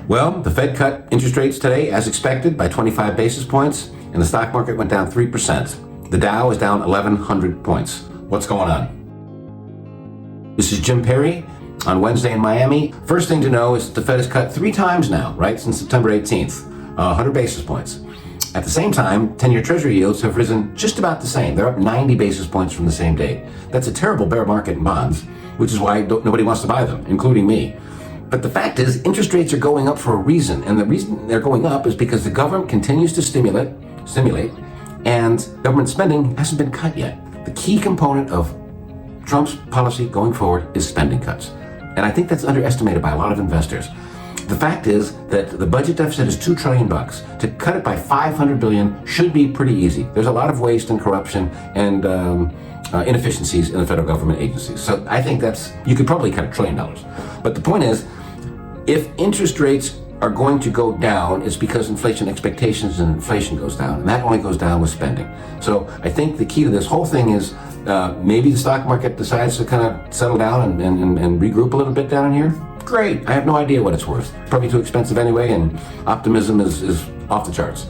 Well, the Fed cut interest rates today, as expected, by 25 basis points, and the stock market went down 3%. The Dow is down 1,100 points. What's going on? This is Jim Perry on Wednesday in Miami. First thing to know is that the Fed has cut 3 times now, right, since September 18th, 100 basis points. At the same time, 10-year Treasury yields have risen just about the same. They're up 90 basis points from the same date. That's a terrible bear market in bonds, which is why nobody wants to buy them, including me. But the fact is, interest rates are going up for a reason, and the reason they're going up is because the government continues to stimulate, and government spending hasn't been cut yet. The key component of Trump's policy going forward is spending cuts. And I think that's underestimated by a lot of investors. The fact is that the budget deficit is $2 trillion. To cut it by $500 billion should be pretty easy. There's a lot of waste and corruption and inefficiencies in the federal government agencies. So I think you could probably cut $1 trillion. But the point is, if interest rates are going to go down, it's because inflation expectations and inflation goes down, and that only goes down with spending. So I think the key to this whole thing is maybe the stock market decides to kind of settle down and regroup a little bit down in here. Great. I have no idea what it's worth. Probably too expensive anyway, and optimism is off the charts.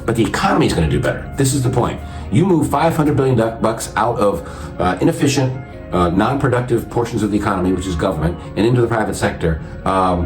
But the economy is going to do better. This is the point. You move $500 billion out of inefficient, non-productive portions of the economy, which is government, and into the private sector.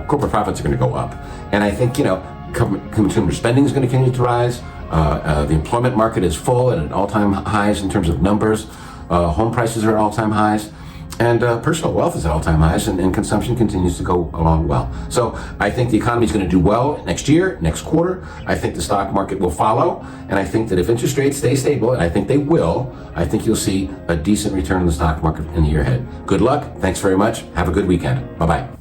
Corporate profits are going to go up. And I think, consumer spending is going to continue to rise. The employment market is full and at all-time highs in terms of numbers. Home prices are at all-time highs. And personal wealth is at all-time highs, and consumption continues to go along well. So I think the economy is going to do well next year, next quarter. I think the stock market will follow. And I think that if interest rates stay stable, and I think they will, I think you'll see a decent return in the stock market in the year ahead. Good luck. Thanks very much. Have a good weekend. Bye-bye.